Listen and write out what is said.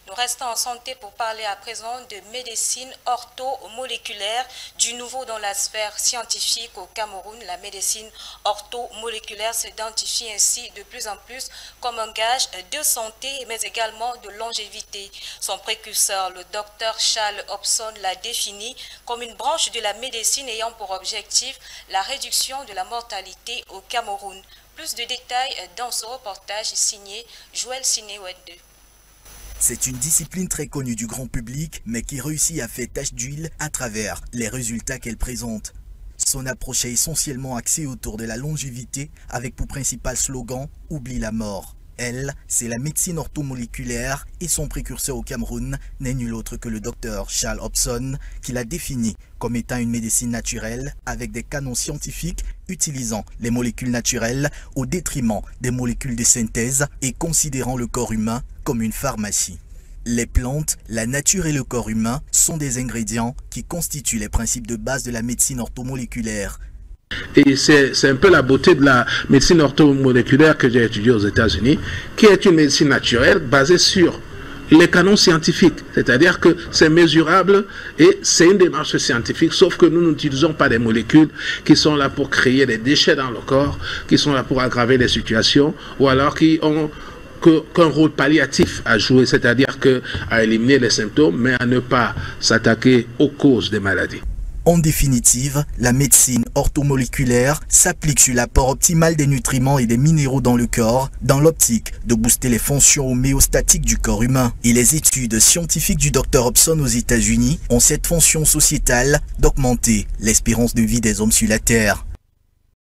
Nous restons en santé pour parler à présent de médecine orthomoléculaire, du nouveau dans la sphère scientifique au Cameroun. La médecine orthomoléculaire s'identifie ainsi de plus en plus comme un gage de santé, mais également de longévité. Son précurseur, le docteur Charles Hobson, l'a défini comme une branche de la médecine ayant pour objectif la réduction de la mortalité au Cameroun. Plus de détails dans ce reportage signé Joël Sinéwende. C'est une discipline très connue du grand public, mais qui réussit à faire tache d'huile à travers les résultats qu'elle présente. Son approche est essentiellement axée autour de la longévité, avec pour principal slogan « Oublie la mort ». Elle, c'est la médecine orthomoléculaire et son précurseur au Cameroun n'est nul autre que le docteur Charles Hobson, qui l'a défini comme étant une médecine naturelle avec des canons scientifiques utilisant les molécules naturelles au détriment des molécules de synthèse et considérant le corps humain comme une pharmacie. Les plantes, la nature et le corps humain sont des ingrédients qui constituent les principes de base de la médecine orthomoléculaire. Et c'est un peu la beauté de la médecine orthomoléculaire que j'ai étudiée aux États-Unis, qui est une médecine naturelle basée sur les canons scientifiques. C'est-à-dire que c'est mesurable et c'est une démarche scientifique, sauf que nous n'utilisons pas des molécules qui sont là pour créer des déchets dans le corps, qui sont là pour aggraver les situations, ou alors qui ont qu'un rôle palliatif à jouer, c'est-à-dire à éliminer les symptômes, mais à ne pas s'attaquer aux causes des maladies. En définitive, la médecine orthomoléculaire s'applique sur l'apport optimal des nutriments et des minéraux dans le corps, dans l'optique de booster les fonctions homéostatiques du corps humain. Et les études scientifiques du Dr Hobson aux États-Unis ont cette fonction sociétale d'augmenter l'espérance de vie des hommes sur la Terre.